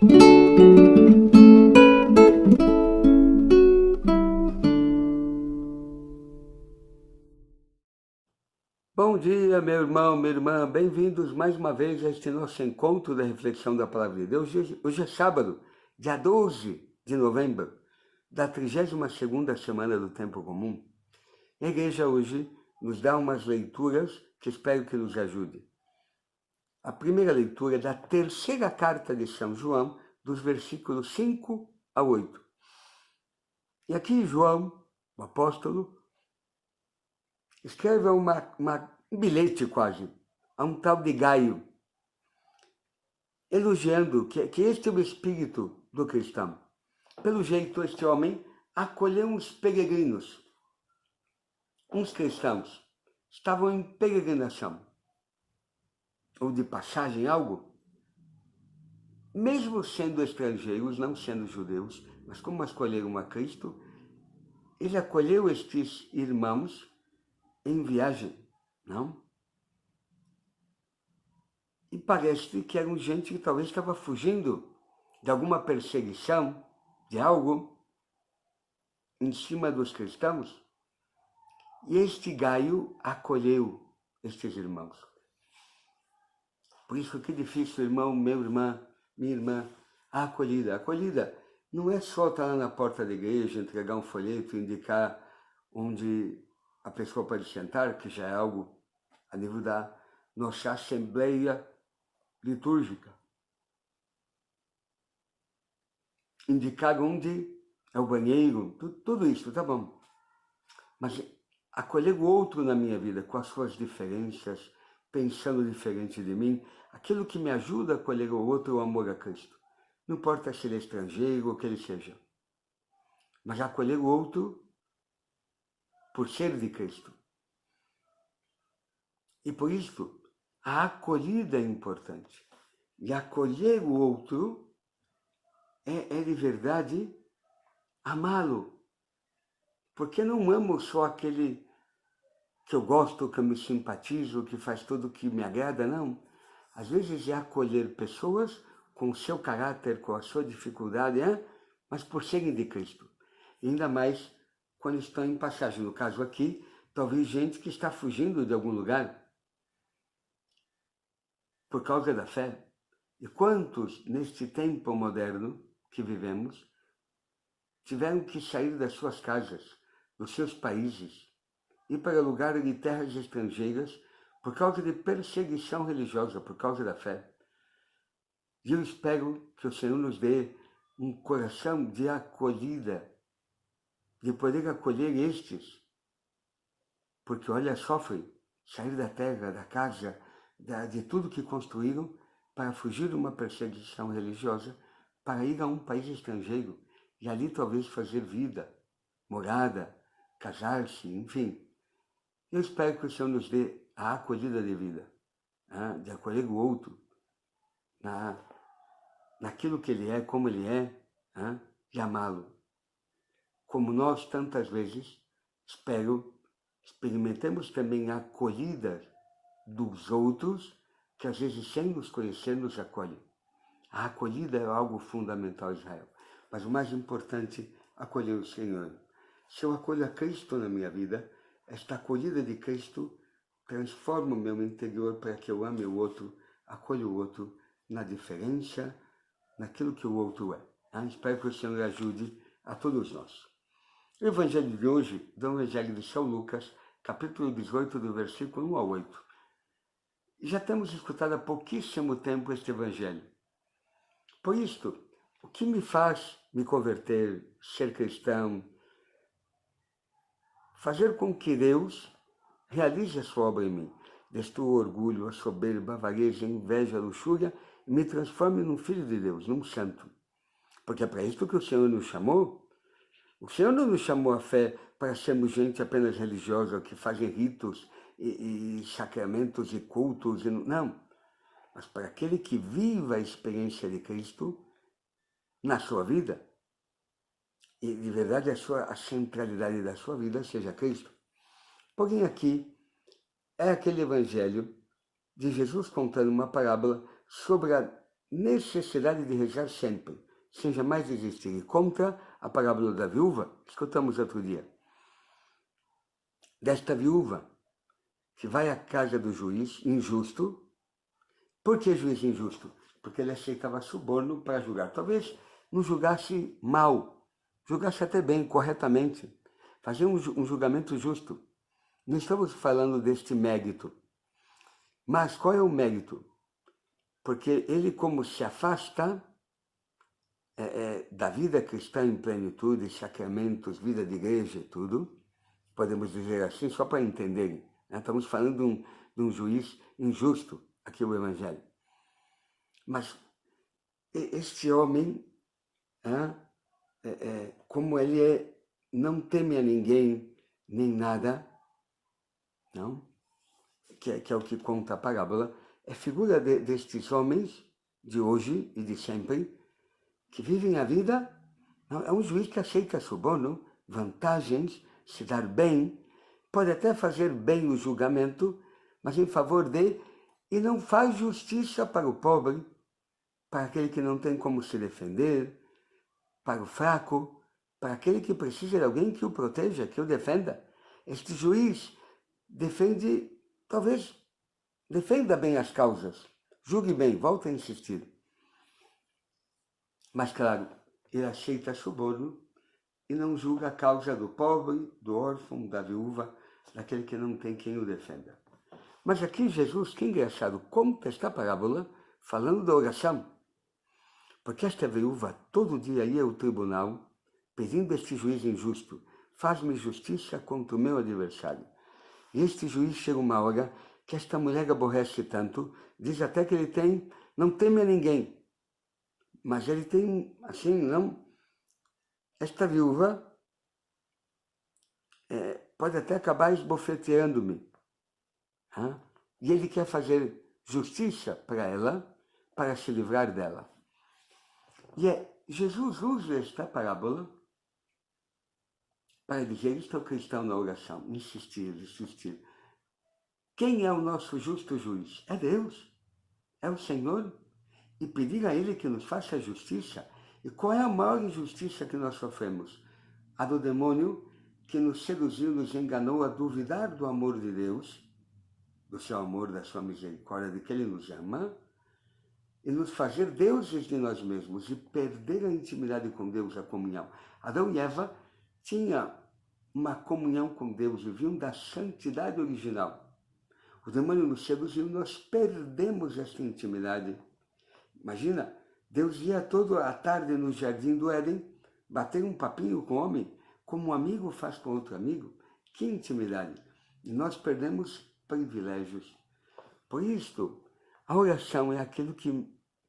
Bom dia, meu irmão, minha irmã, bem-vindos mais uma vez a este nosso encontro da reflexão da Palavra de Deus. Hoje é sábado, dia 12 de novembro, da 32ª semana do Tempo Comum. A igreja hoje nos dá umas leituras que espero que nos ajude. A primeira leitura é da terceira carta de São João, dos versículos 5 a 8. E aqui João, o apóstolo, escreve um bilhete quase a um tal de Gaio, elogiando que este é o espírito do cristão. Pelo jeito, este homem acolheu uns peregrinos, uns cristãos, estavam em peregrinação, ou de passagem, algo. Mesmo sendo estrangeiros, não sendo judeus, mas como escolheram a Cristo, ele acolheu estes irmãos em viagem, não? E parece que eram gente que talvez estava fugindo de alguma perseguição, de algo em cima dos cristãos. E este Gaio acolheu estes irmãos. Por isso que é difícil, irmão, meu irmã, minha irmã, a acolhida. A acolhida não é só estar lá na porta da igreja, entregar um folheto, indicar onde a pessoa pode sentar, que já é algo a nível da nossa assembleia litúrgica. Indicar onde é o banheiro, tudo isso, tá bom. Mas acolher o outro na minha vida, com as suas diferenças, pensando diferente de mim, aquilo que me ajuda a acolher o outro é o amor a Cristo. Não importa se ele é estrangeiro ou que ele seja. Mas acolher o outro por ser de Cristo. E por isso, a acolhida é importante. E acolher o outro é de verdade amá-lo. Porque não amo só aquele que eu gosto, que eu me simpatizo, que faz tudo o que me agrada, não. Às vezes é acolher pessoas com o seu caráter, com a sua dificuldade, mas por serem de Cristo. E ainda mais quando estão em passagem. No caso aqui, talvez gente que está fugindo de algum lugar por causa da fé. E quantos, neste tempo moderno que vivemos, tiveram que sair das suas casas, dos seus países, ir para lugares de terras estrangeiras por causa de perseguição religiosa, por causa da fé. E eu espero que o Senhor nos dê um coração de acolhida, de poder acolher estes, porque olha, sofrem, sair da terra, da casa, de tudo que construíram para fugir de uma perseguição religiosa, para ir a um país estrangeiro e ali talvez fazer vida, morada, casar-se, enfim. Eu espero que o Senhor nos dê a acolhida de vida, de acolher o outro, naquilo que ele é, como ele é, e amá-lo. Como nós tantas vezes, espero, experimentemos também a acolhida dos outros, que às vezes sem nos conhecer nos acolhem. A acolhida é algo fundamental, Israel. Mas o mais importante, acolher o Senhor. Se eu acolho a Cristo na minha vida, esta acolhida de Cristo transforma o meu interior para que eu ame o outro, acolha o outro na diferença, naquilo que o outro é. Espero que o Senhor ajude a todos nós. O Evangelho de hoje, do Evangelho de São Lucas, capítulo 18, do versículo 1 ao 8. Já temos escutado há pouquíssimo tempo este Evangelho. Por isto, o que me faz me converter, ser cristão, fazer com que Deus realize a sua obra em mim, destrua o orgulho, a soberba, a avareza, a inveja, a luxúria, e me transforme num filho de Deus, num santo. Porque é para isso que o Senhor nos chamou. O Senhor não nos chamou a fé para sermos gente apenas religiosa, que fazem ritos e sacramentos e cultos. Não. Mas para aquele que viva a experiência de Cristo na sua vida. E de verdade a centralidade da sua vida seja Cristo. Porém aqui é aquele evangelho de Jesus contando uma parábola sobre necessidade de rezar sempre, sem jamais desistir. E contra a parábola da viúva, escutamos outro dia, desta viúva que vai à casa do juiz injusto. Por que juiz injusto? Porque ele aceitava suborno para julgar. Talvez não julgasse mal, julgasse até bem, corretamente. Fazer um julgamento justo. Não estamos falando deste mérito. Mas qual é o mérito? Porque ele, como se afasta da vida cristã em plenitude, sacramentos, vida de igreja e tudo, podemos dizer assim, só para entenderem. Né? Estamos falando de um juiz injusto, aqui o Evangelho. Mas este homem, como ele não teme a ninguém, nem nada, não? Que é o que conta a parábola, é figura destes homens de hoje e de sempre, que vivem a vida. Não? É um juiz que aceita suborno, vantagens, se dar bem, pode até fazer bem o julgamento, mas em favor de, e não faz justiça para o pobre, para aquele que não tem como se defender, para o fraco, para aquele que precisa de alguém que o proteja, que o defenda. Este juiz defende, talvez defenda bem as causas, julgue bem, volta a insistir. Mas, claro, ele aceita suborno e não julga a causa do pobre, do órfão, da viúva, daquele que não tem quem o defenda. Mas aqui Jesus, que engraçado, conta esta parábola falando da oração. Porque esta viúva todo dia ia ao tribunal pedindo a este juiz injusto, faz-me justiça contra o meu adversário. E este juiz chega uma hora que esta mulher aborrece tanto, diz até que ele não teme a ninguém. Mas ele tem, assim, não... Esta viúva pode até acabar esbofeteando-me. E ele quer fazer justiça para ela, para se livrar dela. E Jesus usa esta parábola para dizer isto ao cristão na oração, insistir. Quem é o nosso justo juiz? É Deus, é o Senhor. E pedir a Ele que nos faça justiça. E qual é a maior injustiça que nós sofremos? A do demônio que nos seduziu, nos enganou a duvidar do amor de Deus, do seu amor, da sua misericórdia, de que Ele nos ama, e nos fazer deuses de nós mesmos e perder a intimidade com Deus, a comunhão. Adão e Eva tinham uma comunhão com Deus, viviam da santidade original. O demônio nos seduziu, nós perdemos esta intimidade. Imagina, Deus ia toda a tarde no jardim do Éden, bater um papinho com o homem, como um amigo faz com outro amigo. Que intimidade! E nós perdemos privilégios. Por isso, a oração é aquilo que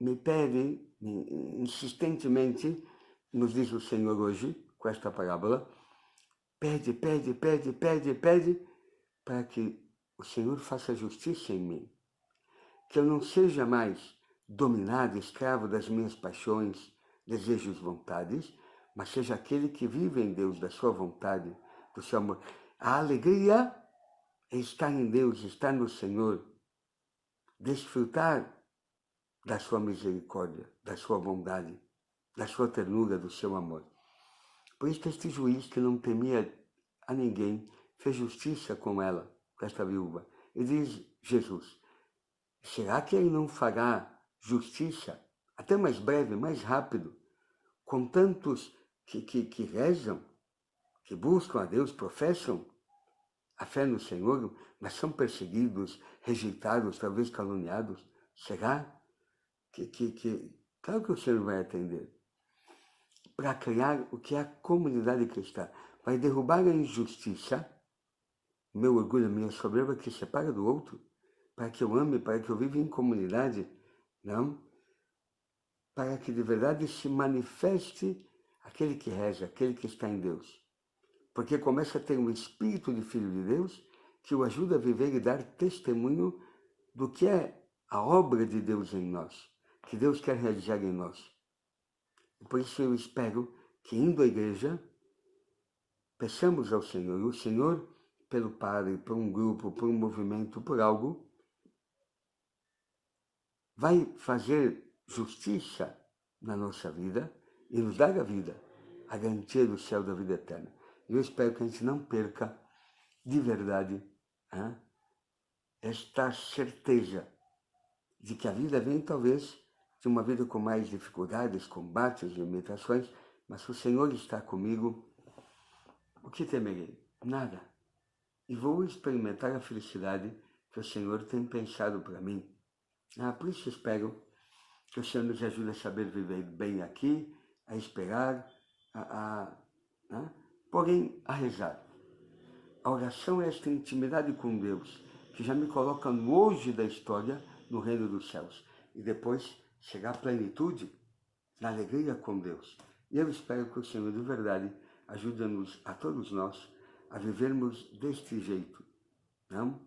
me pede insistentemente, nos diz o Senhor hoje, com esta parábola, pede, para que o Senhor faça justiça em mim. Que eu não seja mais dominado, escravo das minhas paixões, desejos, vontades, mas seja aquele que vive em Deus, da sua vontade, do seu amor. A alegria é estar em Deus, estar no Senhor, desfrutar da sua misericórdia, da sua bondade, da sua ternura, do seu amor. Por isso este juiz que não temia a ninguém, fez justiça com ela, com esta viúva. E diz Jesus, será que ele não fará justiça, até mais breve, mais rápido, com tantos que rezam, que buscam a Deus, professam a fé no Senhor, mas são perseguidos, rejeitados, talvez caluniados? Será claro que o Senhor vai atender. Para criar o que é a comunidade cristã. Vai derrubar a injustiça, meu orgulho, a minha soberba que separa do outro, para que eu ame, para que eu viva em comunidade, não? Para que de verdade se manifeste aquele que reza, aquele que está em Deus. Porque começa a ter um espírito de filho de Deus que o ajuda a viver e dar testemunho do que é a obra de Deus em nós, que Deus quer realizar em nós. E por isso eu espero que, indo à igreja, peçamos ao Senhor, e o Senhor, pelo padre, por um grupo, por um movimento, por algo, vai fazer justiça na nossa vida e nos dar a vida, a garantia do céu da vida eterna. Eu espero que a gente não perca de verdade esta certeza de que a vida vem talvez de uma vida com mais dificuldades, combates, limitações, mas se o Senhor está comigo, o que temerei? Nada. E vou experimentar a felicidade que o Senhor tem pensado para mim. Por isso espero que o Senhor nos ajude a saber viver bem aqui, a esperar, porém a rezar. A oração é esta intimidade com Deus, que já me coloca no hoje da história, no reino dos céus. E depois chegar à plenitude, na alegria com Deus. E eu espero que o Senhor de verdade ajude-nos a todos nós a vivermos deste jeito, não?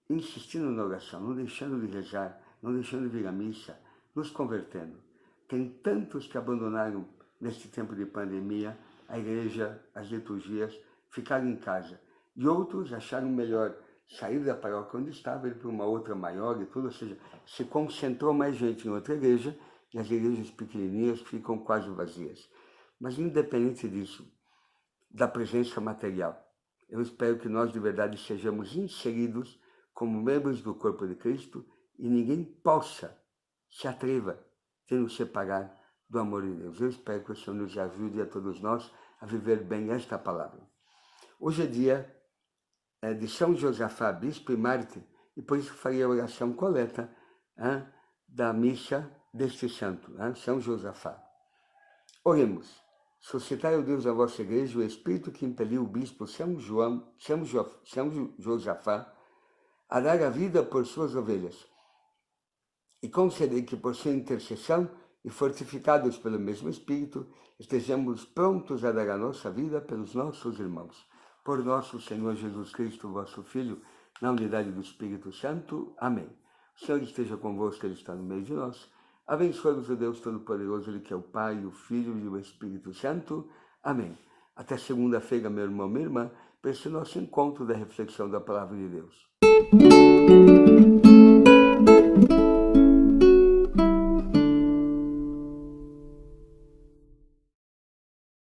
Insistindo na oração, não deixando de rezar, não deixando de vir à missa, nos convertendo. Tem tantos que abandonaram, neste tempo de pandemia, a igreja, as liturgias, ficaram em casa. E outros acharam melhor sair da paróquia onde estava, ir para uma outra maior e tudo, ou seja, se concentrou mais gente em outra igreja e as igrejas pequenininhas ficam quase vazias. Mas independente disso, da presença material, eu espero que nós de verdade sejamos inseridos como membros do corpo de Cristo e ninguém possa, se atreva, de nos separar do amor de Deus. Eu espero que o Senhor nos ajude a todos nós a viver bem esta palavra. Hoje é dia de São Josafá, bispo e mártir, e por isso farei a oração coleta da missa deste santo, São Josafá. Oremos. Suscitai, ó Deus, a vossa igreja, o Espírito que impeliu o bispo São Josafá a dar a vida por suas ovelhas, e concedei que por sua intercessão e fortificados pelo mesmo Espírito, estejamos prontos a dar a nossa vida pelos nossos irmãos. Por nosso Senhor Jesus Cristo, vosso Filho, na unidade do Espírito Santo. Amém. O Senhor esteja convosco, Ele está no meio de nós. Abençoe-vos o Deus Todo-Poderoso, Ele que é o Pai, o Filho e o Espírito Santo. Amém. Até segunda-feira, meu irmão, minha irmã, para esse nosso encontro da reflexão da Palavra de Deus.